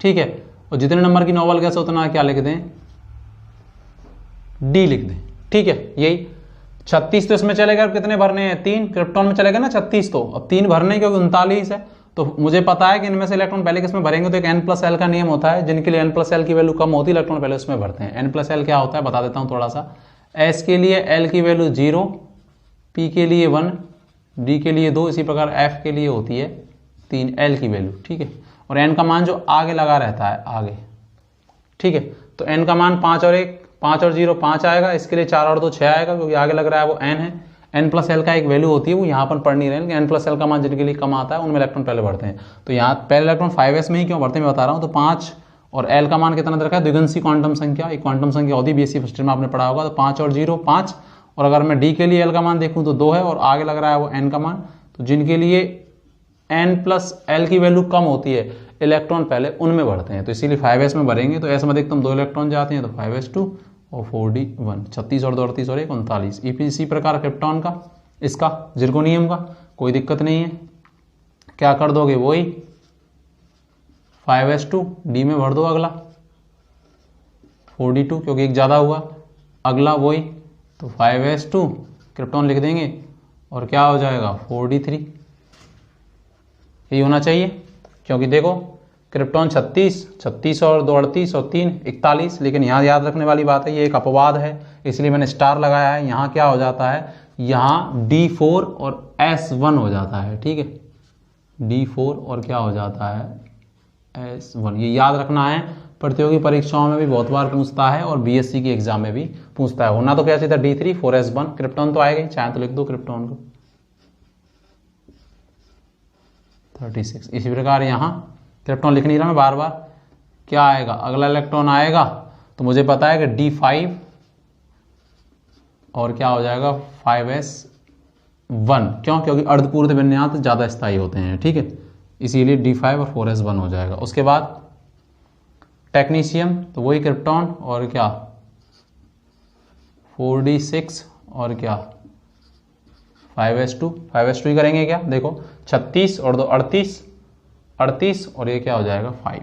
ठीक है, और जितने नंबर की नॉवल गैस है उतना क्या लिख दें, D लिख दें। ठीक है, यही 36 तो इसमें चलेगा, कितने भरने हैं, 3। क्रिप्टॉन में चलेगा ना 36, तो अब 3 भरने क्योंकि 39 है, तो मुझे पता है कि इनमें से इलेक्ट्रॉन पहले किसमें भरेंगे, तो एक N+L का नियम होता है, जिनके लिए N+L की वैल्यू कम होती है इलेक्ट्रॉन पहले उसमें भरते हैं। N+L क्या होता है बता देता हूं थोड़ा सा। S के लिए L की वैल्यू 0, P के लिए 1, D के लिए 2, इसी प्रकार F के लिए होती है 3 L की वैल्यू। ठीक है, और N का मान जो आगे लगा रहता है आगे। ठीक है, तो N का मान 5 और 1, 5 और 0 5 आएगा, इसके लिए 4 और 2 6 आएगा, क्योंकि आगे लग रहा है वो N है। N+L का एक वैल्यू होती है, वो यहाँ पर पढ़ नहीं रहे, लेकिन N+L का मान जिनके लिए कम आता है उनमें इलेक्ट्रॉन पहले बढ़ते हैं। तो यहाँ पहले इलेक्ट्रॉन 5s में ही क्यों बढ़ते हैं मैं बता रहा हूँ। तो 5 और L का मान कितना दे रखा है, द्विगुणसी क्वांटम संख्या, एक क्वांटम संख्या होती है, BSc फर्स्ट ईयर में आपने पढ़ा होगा। तो 5 और 0 5, और अगर मैं D के लिए L का मान देखूँ तो 2 है, और आगे लग रहा है वो N का मान। तो जिनके लिए N+L की वैल्यू कम होती है, इलेक्ट्रॉन पहले उनमें बढ़ते हैं, तो इसीलिए 5s में भरेंगे। तो S में अधिकतम 2 इलेक्ट्रॉन जाते हैं, तो 5s2 और 4d1, 36 और 2 38 और 1 39। इसी प्रकार क्रिप्टॉन का, इसका जिर्कोनियम का कोई दिक्कत नहीं है, क्या कर दोगे वही 5s2 D में भर दो, अगला 4d2 क्योंकि एक ज़्यादा हुआ, अगला वही, तो 5s2 क्रिप्टॉन लिख देंगे, और क्या हो जाएगा 4d3। यही होना चाहिए, क्योंकि देखो क्रिप्टॉन 36 और 2 38 और 3 41, लेकिन यहाँ याद रखने वाली बात है, ये एक अपवाद है, इसलिए मैंने स्टार लगाया है। यहाँ क्या हो जाता है, यहाँ D4 और S1 हो जाता है। ठीक है, D4 और क्या हो जाता है S1, ये याद रखना है, प्रतियोगी परीक्षाओं में भी बहुत बार पूछता है, और BSc की एग्जाम में भी पूछता है। होना तो क्या चाहिए था, D3 4s1, क्रिप्टॉन तो आएगा ही, चाहे तो लिख दो क्रिप्टॉन को 36। इसी प्रकार यहाँ क्रिप्टॉन लिख नहीं रहा मैं बार बार, क्या आएगा, अगला इलेक्ट्रॉन आएगा, तो मुझे पता है कि D5 और क्या हो जाएगा 5s1, क्यों, क्योंकि अर्धपूर्ण विन्यास ज़्यादा स्थायी होते हैं। ठीक है, इसीलिए D5 और 4s1 हो जाएगा। उसके बाद टेक्नीशियम तो वही क्रिप्टॉन और क्या 4d6 और क्या 5s2 ही करेंगे क्या, देखो 36 और 2 38 और ये क्या हो जाएगा 5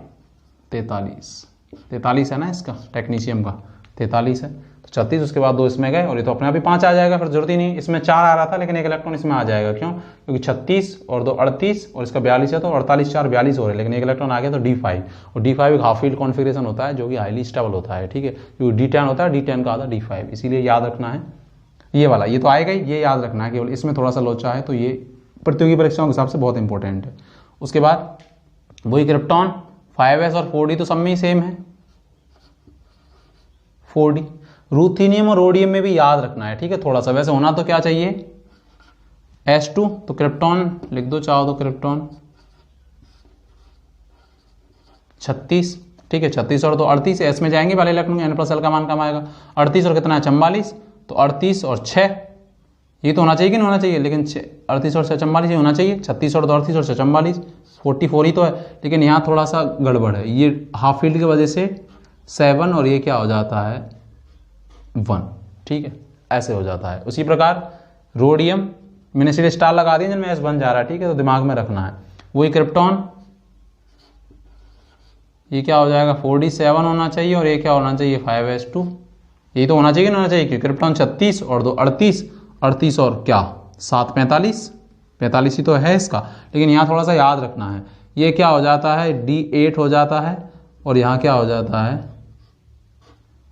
43 है ना इसका टेक्नीशियम का 43 है, तो 36 उसके बाद 2 इसमें गए और ये तो अपने आप ही 5 आ जाएगा, फिर जरूरत ही नहीं, इसमें 4 आ रहा था लेकिन एक इलेक्ट्रॉन इसमें आ जाएगा, क्यों, क्योंकि 36 और 2 38 और इसका 42 है तो 48 4 42 हो रहे हैं, लेकिन एक इलेक्ट्रॉन आ गया तो D5 और D5 एक हाफ फील्ड कॉन्फिगरेशन होता है जो कि हाईली स्टेबल होता है, ठीक है, क्योंकि D10 होता है, D10 का आधा D5, इसीलिए याद रखना है ये वाला, ये तो आएगा ही, ये याद रखना है, केवल इसमें थोड़ा सा लोचा है, तो ये प्रतियोगी परीक्षाओं के हिसाब से बहुत इंपॉर्टेंट है। उसके बाद वही क्रिप्टॉन 5s और 4d तो सब में ही सेम है 4d, रूथेनियम और रोडियम में भी याद रखना है, ठीक है, थोड़ा सा, वैसे होना तो क्या चाहिए S2, तो क्रिप्टॉन लिख दो चाहो तो क्रिप्टॉन 36, ठीक है, 36 और 2 38, एस में जाएंगे पहले इलेक्ट्रॉन n+l का मान कम आएगा, 38 और कितना है 44, तो 38 और 6 ये तो होना चाहिए कि नहीं होना चाहिए, लेकिन 38 और 6 44 ये होना चाहिए, 36 और 2 38 और 6 44 44 ही तो है, लेकिन यहाँ थोड़ा सा गड़बड़ है, ये हाफ फील्ड की वजह से 7 और ये क्या हो जाता है 1, ठीक है, ऐसे हो जाता है। उसी प्रकार रोडियम मैंने सीधे स्टार लगा दिया जिनमें S बन जा रहा है, ठीक है, तो दिमाग में रखना है। वही क्रिप्टॉन ये क्या हो जाएगा 4d7 होना चाहिए और ये क्या होना चाहिए 5s2, ये तो होना चाहिए कि नहीं होना चाहिए, क्योंकि क्रिप्टॉन 36 और 2 38 और क्या 7 45 ही तो है इसका, लेकिन यहाँ थोड़ा सा याद रखना है, ये क्या हो जाता है D8 हो जाता है और यहाँ क्या हो जाता है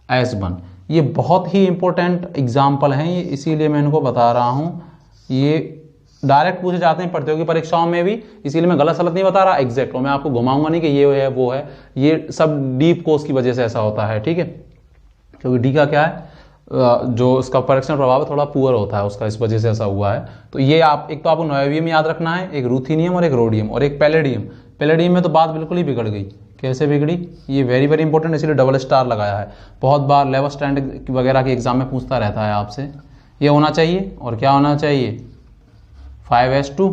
S1, ये बहुत ही इंपॉर्टेंट एग्जाम्पल हैं ये, इसीलिए मैं इनको बता रहा हूँ, ये डायरेक्ट पूछे जाते हैं प्रतियोगी परीक्षाओं में भी, इसीलिए मैं गलत सलत नहीं बता रहा एग्जैक्ट, और मैं आपको घुमाऊंगा नहीं कि ये है वो है, ये सब डीप कोर्स की वजह से ऐसा होता है, ठीक है, क्योंकि डी का क्या है जो उसका परीक्षण प्रभाव थोड़ा पुअर होता है उसका, इस वजह से ऐसा हुआ है। तो ये आप एक तो आपको नोएवियम याद रखना है, एक रूथेनियम और एक रोडियम और एक पैलेडियम में तो बात बिल्कुल ही बिगड़ गई, कैसे बिगड़ी, ये वेरी वेरी इंपॉर्टेंट, इसलिए डबल स्टार लगाया है, बहुत बार लेवल स्टैंड वगैरह के एग्जाम में पूछता रहता है आपसे, ये होना चाहिए और क्या होना चाहिए 5s2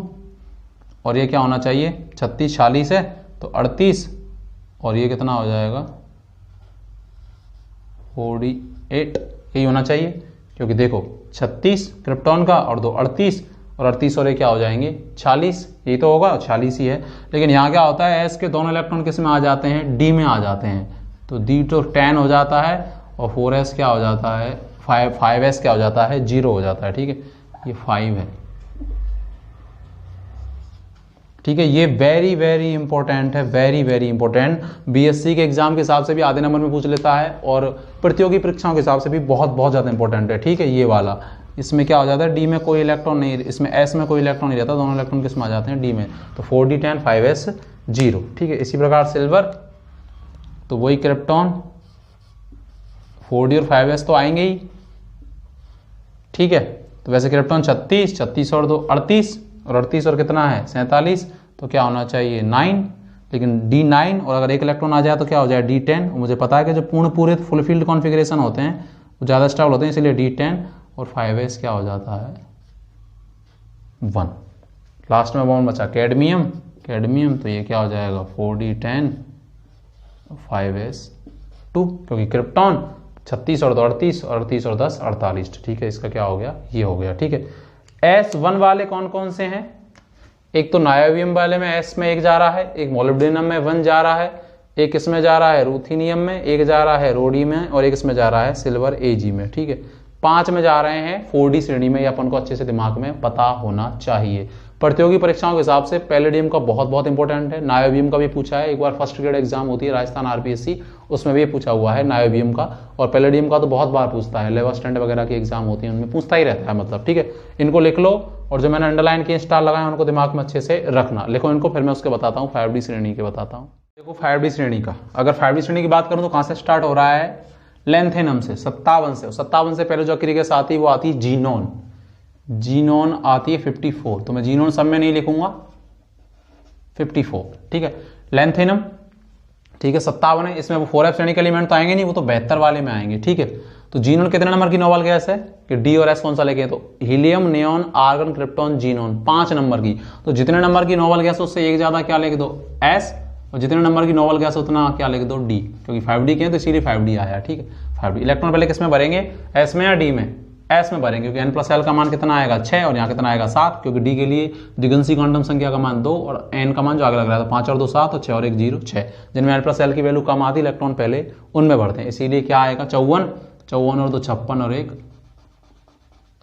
और ये क्या होना चाहिए 36 46 है तो 38 और ये कितना हो जाएगा 48, यही होना चाहिए, क्योंकि देखो 36 क्रिप्टॉन का और 2 38 और 38 और ये क्या हो जाएंगे 46, यही तो होगा 46 ही है, लेकिन यहाँ क्या होता है S के दोनों इलेक्ट्रॉन किस में आ जाते हैं D में आ जाते हैं, तो D तो 10 हो जाता है और 4s क्या हो जाता है 5s क्या हो जाता है 0 हो जाता है, ठीक है, ये 5 है, ठीक है, ये वेरी वेरी इंपॉर्टेंट है, वेरी वेरी इंपॉर्टेंट, बीएससी के एग्जाम के हिसाब से भी आधे नंबर में पूछ लेता है और प्रतियोगी परीक्षाओं के हिसाब से भी बहुत ज़्यादा इंपॉर्टेंट है, ठीक है, ये वाला, इसमें क्या हो जाता है डी में कोई इलेक्ट्रॉन नहीं, इसमें एस में कोई इलेक्ट्रॉन नहीं रहता, दोनों इलेक्ट्रॉन किस में आ जाते हैं डी में, तो 4d10 5s 0, ठीक है। इसी प्रकार सिल्वर तो वही क्रिप्टॉन 4d और 5s तो आएंगे ही, ठीक है, तो वैसे क्रिप्टॉन 36 और 2 38 और 38 और कितना है 47, तो क्या होना चाहिए 9, लेकिन D9 और अगर एक इलेक्ट्रॉन आ जाए तो क्या हो जाए D10, और मुझे पता है कि जो पूरे फुल फील्ड कॉन्फ़िगरेशन होते हैं वो ज़्यादा स्टेबल होते हैं, इसलिए D10 और 5s क्या हो जाता है 1। लास्ट में बॉन्ड बचा कैडमियम, तो ये क्या हो जाएगा 4d10 5s 2, क्योंकि क्रिप्टॉन 36 और 2 38 और 38 और 10 48, ठीक है, इसका क्या हो गया ये हो गया, ठीक है। S1 वाले कौन कौन से हैं, एक तो नायोबियम वाले में S में एक जा रहा है, एक मोलिब्डेनम में 1 जा रहा है, एक इसमें जा रहा है रूथेनियम में, एक जा रहा है रोडियम में और एक इसमें जा रहा है सिल्वर Ag में, ठीक है, 5 में जा रहे हैं 4d श्रेणी में, ये अपन को अच्छे से दिमाग में पता होना चाहिए। प्रतियोगी परीक्षाओं के हिसाब से पैलेडियम का बहुत इंपॉर्टेंट है, नायोबियम का भी पूछा है, एक बार फर्स्ट ग्रेड एग्जाम होती है राजस्थान RPSC उसमें भी पूछा हुआ है नायोबियम का, और पैलेडियम का तो बहुत बार पूछता है, लेवल स्टैंड वगैरह की एग्जाम होती है उनमें पूछता ही रहता है, मतलब, ठीक है, इनको लिख लो, और जो मैंने अंडरलाइन किए स्टार लगाए उनको दिमाग में अच्छे से रखना, लिखो इनको, फिर मैं उसके बताता हूँ 5d श्रेणी के बताता हूँ। देखो 5d श्रेणी का, अगर 5d श्रेणी की बात करूँ तो कहाँ से स्टार्ट हो रहा है, लेंथेनम से 57 से पहले जो अक्रिय गैस आती है वो आती है जीनोन आती है 54, तो मैं जीनोन सब में नहीं लिखूंगा 54, ठीक है, लेंथेनम, ठीक है 57 है, इसमें वो 4f श्रेणी के एलिमेंट तो आएंगे नहीं, वो तो 72 वाले में आएंगे, ठीक है। तो जीनोन कितने नंबर की नोबल गैस है कि डी और एस कौन सा लेके, तो helium neon argon krypton xenon 5 number की, तो जितने नंबर की नोबल गैस उससे एक ज्यादा क्या लेके दो S, और जितने नंबर की नोबल गैस उतना क्या लिख दो डी, क्योंकि 5D के हैं तो इसीलिए 5D आया। ठीक है, 5D। इलेक्ट्रॉन पहले किस में भरेंगे, एस में या डी में, एस में भरेंगे, क्योंकि n+l का मान कितना आएगा 6 और यहाँ कितना आएगा 7, क्योंकि डी के लिए द्विगुणसी क्वांटम संख्या का मान 2 और n का मान जो आगे लग रहा था 5 और 2 7 और 6 और 1 0 6, जिनमें n+l की वैल्यू कम आती इलेक्ट्रॉन पहले उनमें भरते हैं, इसीलिए क्या आएगा 54, 54 और 2 56 और 1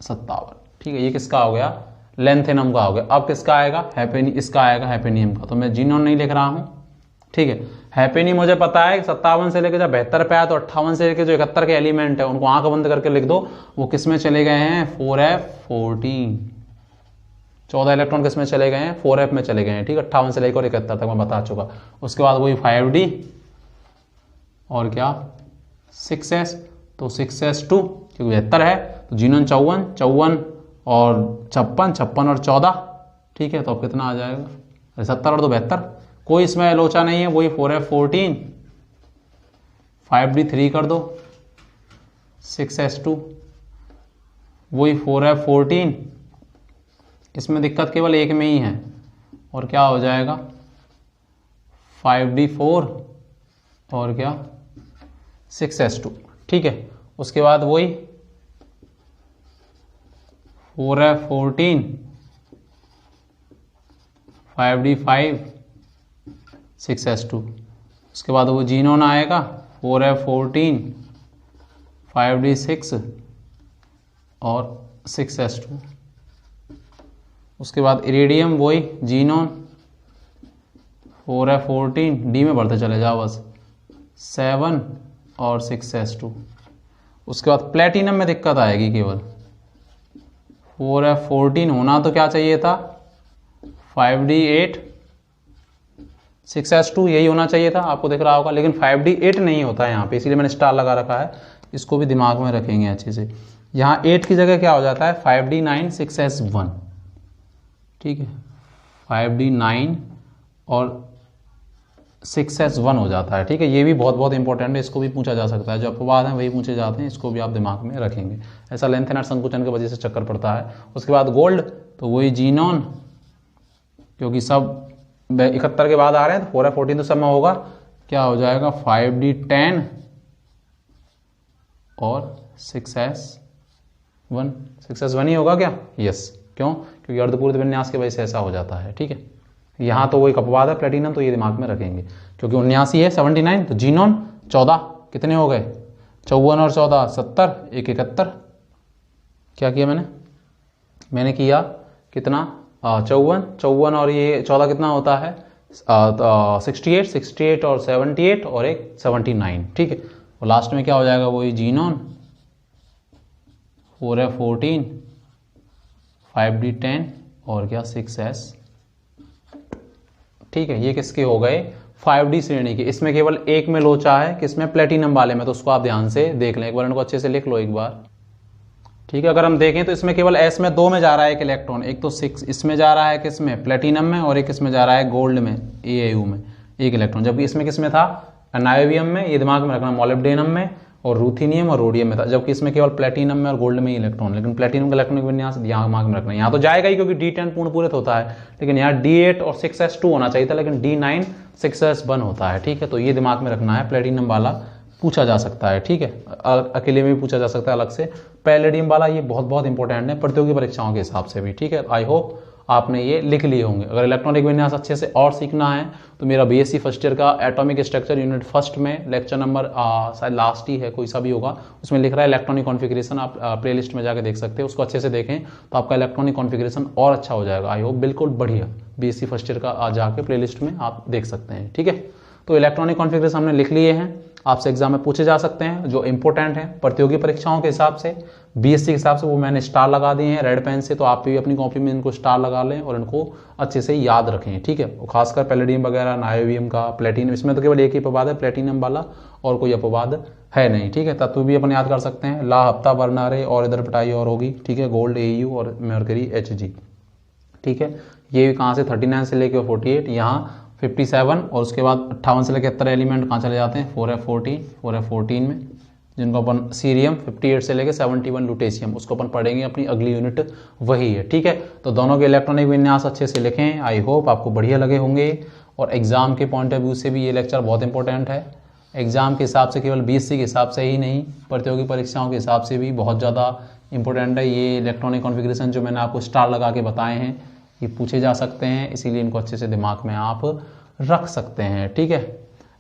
57। ठीक है, ये किसका हो गया, लेंथेनम का हो गया। अब किसका आएगा, इसका आएगा हैपेनियम का, तो मैं जीनोन नहीं लिख रहा हूँ। ठीक है, हैपेनियम मुझे पता है 57 से लेकर जब 72 पे आया तो 58 से लेकर जो 71 के एलिमेंट है उनको आंख बंद करके लिख दो, वो किस में चले गए हैं, 4f14। 14 इलेक्ट्रॉन किस में चले गए हैं, 4f में चले गए हैं। ठीक है, 58 से लेकर 71 तक मैं बता चुका। उसके बाद वही 5d और क्या 6s, तो 6s2 क्योंकि 72 है तो जीनोन 54, 54 और 56, 56 और 14। ठीक है, तो अब कितना आ जाएगा 70 और 2 72, कोई इसमें लोचा नहीं है, वही 4f14, 5d3 कर दो, 6s2 वही 4f14, इसमें दिक्कत केवल एक में ही है, और क्या हो जाएगा 5d4 और क्या 6s2। ठीक है, उसके बाद वही 4f14, 5d5, 6s2। उसके बाद वो जीनोन आएगा 4f14, 5d6 और 6s2। उसके बाद इरिडियम वही जीनोन 4f14, डी में बढ़ते चले जाओ बस 7 और 6s2। उसके बाद प्लेटिनम में दिक्कत आएगी केवल 4f14 होना तो क्या चाहिए था 5d8, 6s2 यही होना चाहिए था, आपको दिख रहा होगा, लेकिन 5d8 नहीं होता है यहाँ पे, इसीलिए मैंने स्टार लगा रखा है। इसको भी दिमाग में रखेंगे अच्छे से। यहाँ 8 की जगह क्या हो जाता है 5d9, 6s1। ठीक है, 5d9 और 6s1 हो जाता है। ठीक है, ये भी बहुत बहुत इंपॉर्टेंट है, इसको भी पूछा जा सकता है, जो अपवाद हैं वही पूछे जाते हैं, इसको भी आप दिमाग में रखेंगे। ऐसा लेंथेनर संकुचन की वजह से चक्कर पड़ता है। उसके बाद गोल्ड, तो वही जीनोन, क्योंकि सब 71 के बाद आ रहे हैं तो 4f14 तो सब में होगा, क्या हो जाएगा 5d10 और 6s1, 6s1 ही होगा क्या, यस। क्यों, क्योंकि अर्धपूर्ण विन्यास की वजह से ऐसा हो जाता है। ठीक है, यहाँ तो वही अपवाद है प्लेटिनम, तो ये दिमाग में रखेंगे, क्योंकि 79 है 79, तो जीनोन 14 कितने हो गए 54 और 14 70, 1 71। क्या किया मैंने किया कितना 54 और ये 14 कितना होता है 68 और 78 और एक 79। ठीक है, और लास्ट में क्या हो जाएगा वही जीनोन 4f14, 5d10 और क्या 6s। ठीक है, ये किसके हो गए 5D श्रेणी के। इसमें केवल एक में लोचा है, किसमें प्लेटिनम वाले में, तो उसको आप ध्यान से देख लें, एक बार इनको अच्छे से लिख लो एक बार। ठीक है, अगर हम देखें तो इसमें केवल s में 2 में जा रहा है एक इलेक्ट्रॉन, एक तो 6 इसमें जा रहा है किसमें प्लेटिनम में, और एक इसमें जा रहा है गोल्ड में AAU में एक इलेक्ट्रॉन, जबकि इसमें किसमें था नायोबियम में, ये दिमाग में रखना, मोलिब्डेनम में और रूथीनियम और रोडियम में था, जबकि इसमें केवल प्लेटिनम में और गोल्ड में ही इलेक्ट्रॉन। लेकिन प्लेटिनम का इलेक्ट्रॉनिक विन्यास यहाँ दिमाग में रखना, यहाँ तो जाएगा ही क्योंकि D10 पूर्ण पूरित होता है, लेकिन यहाँ D8 और 6s2 होना चाहिए था, लेकिन D9 6s1 होता है। ठीक है, तो ये दिमाग में रखना है, प्लेटिनम वाला पूछा जा सकता है। ठीक है, अकेले में भी पूछा जा सकता है अलग से। पैलेडियम वाला ये बहुत बहुत इंपॉर्टेंट है प्रतियोगी परीक्षाओं के हिसाब से भी। ठीक है, आई होप आपने ये लिख लिए होंगे। अगर इलेक्ट्रॉनिक विन्यास अच्छे से और सीखना है तो मेरा बीएससी फर्स्ट ईयर का एटॉमिक स्ट्रक्चर यूनिट फर्स्ट में लेक्चर नंबर शायद लास्ट ही है, कोई सा भी होगा, उसमें लिख रहा है इलेक्ट्रॉनिक कॉन्फ़िगरेशन, आप प्ले लिस्ट में जाकर देख सकते हैं, उसको अच्छे से देखें तो आपका इलेक्ट्रॉनिक कॉन्फ़िगरेशन और अच्छा हो जाएगा। आई होप बिल्कुल बढ़िया, बीएससी फर्स्ट ईयर का जाके प्ले लिस्ट में आप देख सकते हैं। ठीक है, तो इलेक्ट्रॉनिक कॉन्फ़िगरेशन हमने लिख लिए हैं, आपसे एग्जाम में पूछे जा सकते हैं जो इंपॉर्टेंट है प्रतियोगी परीक्षाओं के हिसाब से, बीएससी के हिसाब से, वो मैंने स्टार लगा दिए हैं रेड पेन से, तो आप भी अपनी कॉपी में इनको स्टार लगा लें और इनको अच्छे से याद रखें। ठीक है, खासकर पैलेडियम वगैरह, नायोबियम का, प्लेटिनम, इसमें तो केवल एक ही अपवाद है प्लेटिनम वाला, और कोई अपवाद है नहीं। ठीक है, तत्व भी अपन याद कर सकते हैं, ला, हफ्ता, वर्नारे और इधर पिटाई और होगी। ठीक है, गोल्ड AU और मर्करी HG। ठीक है, ये कहाँ से 39 से लेकर 48, यहाँ 57 और उसके बाद 58 से लेकर 71 एलिमेंट कहाँ चले जाते हैं 4f14 में, जिनको अपन सीरियम 58 से लेकर 71 लुटेशियम, उसको अपन पढ़ेंगे अपनी अगली यूनिट वही है। ठीक है, तो दोनों के इलेक्ट्रॉनिक विन्यास अच्छे से लिखें, आई होप आपको बढ़िया लगे होंगे। और एग्ज़ाम के पॉइंट ऑफ व्यू से भी ये लेक्चर बहुत इंपॉर्टेंट है। एग्ज़ाम के हिसाब से, केवल बीएससी के हिसाब से ही नहीं, प्रतियोगी परीक्षाओं के हिसाब से भी बहुत ज़्यादा इंपॉर्टेंट है। ये इलेक्ट्रॉनिक कॉन्फ़िगरेशन जो मैंने आपको स्टार लगा के बताए हैं, ये पूछे जा सकते हैं, इसीलिए इनको अच्छे से दिमाग में आप रख सकते हैं। ठीक है,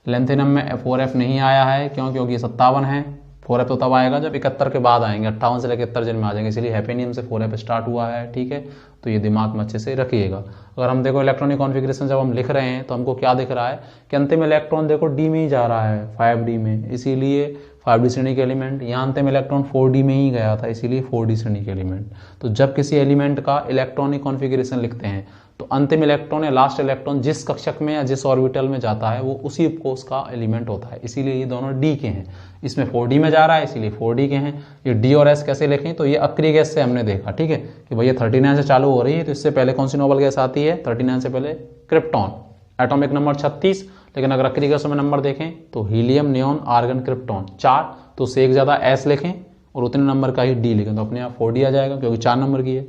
लेंथेनम में 4F नहीं आया है, क्योंकि 57 है। 4F तो तब आएगा जब 71 के बाद आएंगे, 58 से लेकर 71 में आ जाएंगे, इसलिए हैपेनियम से 4F स्टार्ट हुआ है। ठीक है, तो ये दिमाग में अच्छे से रखिएगा। अगर हम देखो इलेक्ट्रॉनिक कॉन्फ़िगरेशन जब हम लिख रहे हैं तो हमको क्या दिख रहा है कि अंतिम इलेक्ट्रॉन देखो डी में ही जा रहा है, 5D में, इसीलिए 5D श्रेणी के एलिमेंट। यहाँ अंतिम इलेक्ट्रॉन 4D में ही गया था, इसीलिए 4D श्रेणी के एलिमेंट। तो जब किसी एलिमेंट का इलेक्ट्रॉनिक कॉन्फ़िगरेशन लिखते हैं तो अंतिम इलेक्ट्रॉन या लास्ट इलेक्ट्रॉन जिस कक्षक में या जिस ऑर्बिटल में जाता है वो उसी उपकोष का एलिमेंट होता है, इसीलिए ये दोनों डी के हैं। इसमें 4D में जा रहा है, इसीलिए 4D के हैं। ये डी और एस कैसे लिखें, तो ये अक्रिय गैस से हमने देखा। ठीक है, कि भैया 39 से चालू हो रही है, तो इससे पहले कौन सी नोबल गैस आती है, 39 से पहले क्रिप्टॉन, एटॉमिक नंबर 36। लेकिन अगर अक्रिय गैसों में नंबर देखें तो हीलियम, नियॉन, आर्गन, क्रिप्टॉन 4, तो उससे एक ज़्यादा एस लिखें और उतने नंबर का ही डी लिखें, तो अपने आप 4D आ जाएगा, क्योंकि 4 नंबर की है।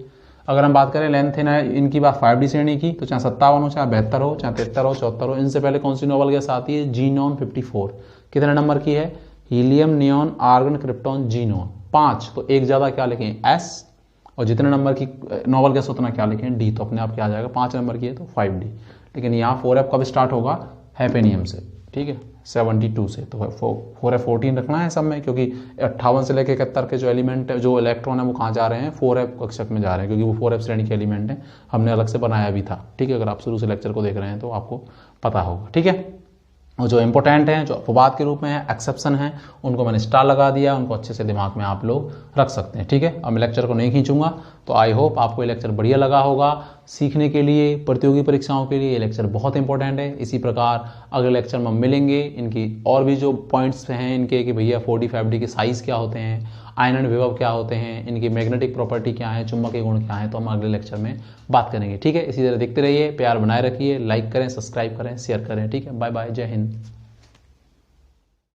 अगर हम बात करें लेंथ इनकी बात 5D श्रेणी की, तो चाहे 57 हो, चाहे 72 हो, चाहे 73 हो, 74 हो, इनसे पहले कौन सी नोबल गैस आती है, जीनॉन 54। कितने नंबर की है, helium, neon, argon, krypton, xenon 5, तो एक ज़्यादा क्या लिखें, एस, और जितने नंबर की नोबल गैस उतना क्या लिखें, डी, तो अपने आप क्या आ जाएगा, 5 नंबर की है तो 5D। लेकिन यहाँ 4F कब स्टार्ट होगा, हैपेनियम से। ठीक है, 72 से, तो 4F 14 रखना है सब में, क्योंकि 58 से लेकर 71 के जो एलिमेंट जो इलेक्ट्रॉन है वो कहाँ जा रहे हैं, 4F कक्षक में जा रहे हैं, क्योंकि वो 4F श्रेणी के एलिमेंट हैं, हमने अलग से बनाया भी था। ठीक है, अगर आप शुरू से लेक्चर को देख रहे हैं तो आपको पता होगा। ठीक है, और जो इंपॉर्टेंट हैं, जो अपवाद के रूप में है, एक्सेप्शन है, उनको मैंने स्टार लगा दिया, उनको अच्छे से दिमाग में आप लोग रख सकते हैं। ठीक है, अब मैं लेक्चर को नहीं खींचूंगा, तो आई होप आपको ये लेक्चर बढ़िया लगा होगा सीखने के लिए, प्रतियोगी परीक्षाओं के लिए ये लेक्चर बहुत इंपॉर्टेंट है। इसी प्रकार अगले लेक्चर में हम मिलेंगे, इनकी और भी जो पॉइंट्स हैं इनके, कि भैया 4D 5D के साइज़ क्या होते हैं, आयनन विभव क्या होते हैं, इनकी मैग्नेटिक प्रॉपर्टी क्या है, चुंबकीय गुण क्या है, तो हम अगले लेक्चर में बात करेंगे। ठीक है, इसी तरह देखते रहिए, प्यार बनाए रखिए, लाइक करें, सब्सक्राइब करें, शेयर करें। ठीक है, बाय बाय, जय हिंद।